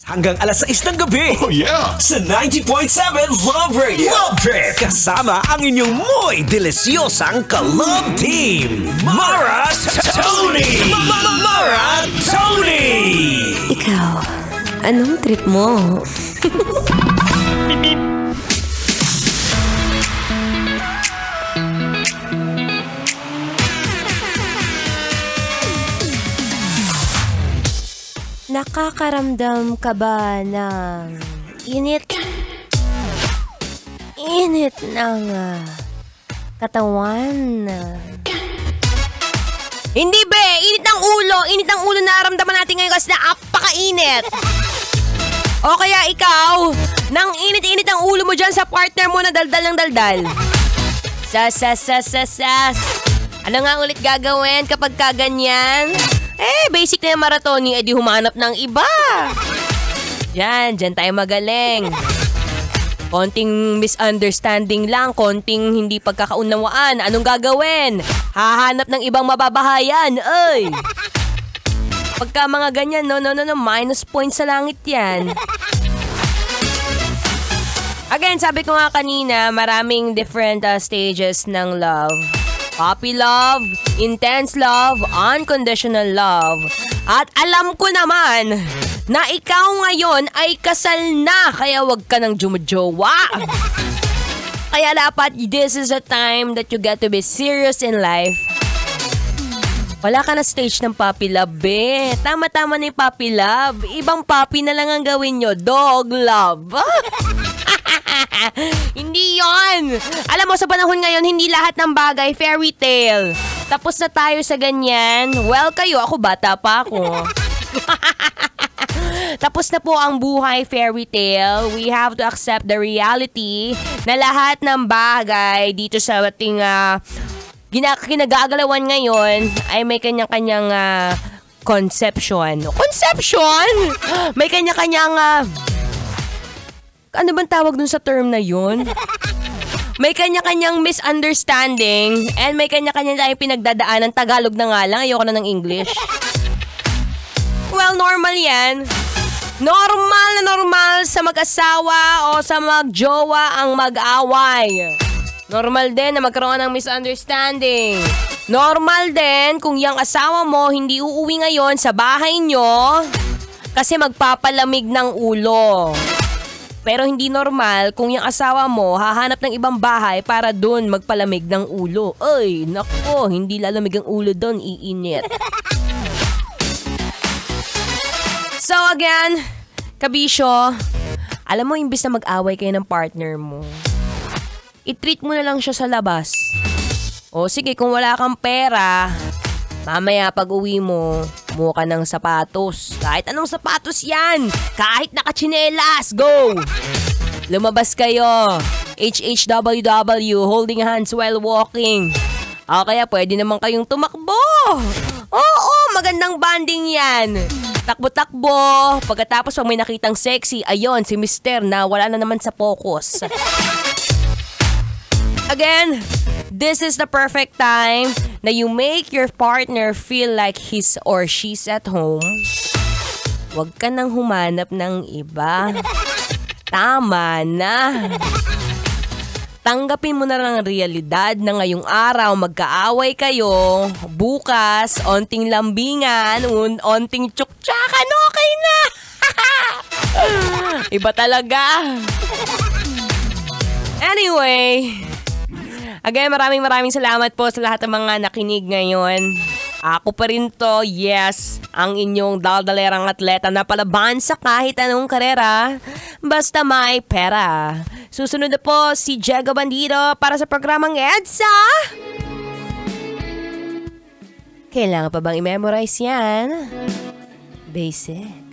Hanggang alas 6 ng gabi. Oh yeah! Sa 90.7 Love Radio. Love Trip. Kasama ang inyong muy delisyosang ka-love team. Mara Tony! Mara Tony! Ikaw, anong trip mo? Nakakaramdam ka ba ng init? Init ng katawan? Hindi be! Init ng ulo! Init ng ulo na naramdaman natin ngayon kasi napakainit! O kaya ikaw, nang init-init ang ulo mo dyan sa partner mo na daldal ng daldal. Sas. Ano nga ulit gagawin kapag kaganyan? Basic na yung maratoni, edi humanap ng iba. Diyan tayo magaling. Konting misunderstanding lang, konting hindi pagkakaunawaan. Anong gagawin? Hahanap ng ibang mababahayan, ay! Pagka mga ganyan, no, minus points sa langit yan. Again, sabi ko nga kanina, maraming different stages ng love. Puppy love, intense love, unconditional love. At alam ko naman na ikaw ngayon ay kasal na, kaya wag ka nang jumujowa. Kaya dapat this is a time that you get to be serious in life. Wala ka na stage ng puppy love, be. Tama-tama na yung puppy love. Ibang puppy na lang ang gawin nyo, dog love. Hindi yon. Alam mo, sa panahon ngayon, hindi lahat ng bagay fairy tale. Tapos na tayo sa ganyan. Well, kayo, ako bata pa ako. Tapos na po ang buhay fairy tale. We have to accept the reality na lahat ng bagay dito sa ating kinagagalawan ngayon ay may kanya-kanyang conception. Conception? May kanya-kanyang ano bang tawag dun sa term na yun? May kanya-kanyang misunderstanding and may kanya-kanya tayong pinagdadaanan. Tagalog na nga lang. Ayoko na ng English. Well, normal yan. Normal na normal sa mag-asawa o sa mag-jowa ang mag-away. Normal din na magkaroon ng misunderstanding. Normal din kung yung asawa mo hindi uuwi ngayon sa bahay nyo kasi magpapalamig ng ulo. Pero hindi normal kung yung asawa mo hahanap ng ibang bahay para doon magpalamig ng ulo. Ay, nako, hindi lalamig ang ulo doon, iinit. So again, kabisyo, alam mo, imbis na mag-away kayo ng partner mo, i-treat mo na lang siya sa labas. O sige, kung wala kang pera, mamaya pag uwi mo, kumuha ka ng sapatos. Kahit anong sapatos yan. Kahit nakachinelas. Go! Lumabas kayo. HHWW, holding hands while walking. O kaya pwede naman kayong tumakbo. Oo, magandang banding yan. Takbo-takbo. Pagkatapos pag may nakitang sexy, ayon, si Mister na wala na naman sa focus. Again, this is the perfect time na you make your partner feel like he's or she's at home. Huwag ka nang humanap ng iba. Tama na. Tanggapin mo na lang ang realidad na ngayong araw magkaaway kayo. Bukas, onting lambingan, onting tsuktsakan, okay na. Iba talaga. Anyway, again, maraming salamat po sa lahat ng mga nakinig ngayon. Ako pa rin to, yes, ang inyong daldalerang atleta na palaban sa kahit anong karera, basta may pera. Susunod na po si Diego Bandido para sa programang EDSA. Kailangan pa bang i-memorize yan? Basic.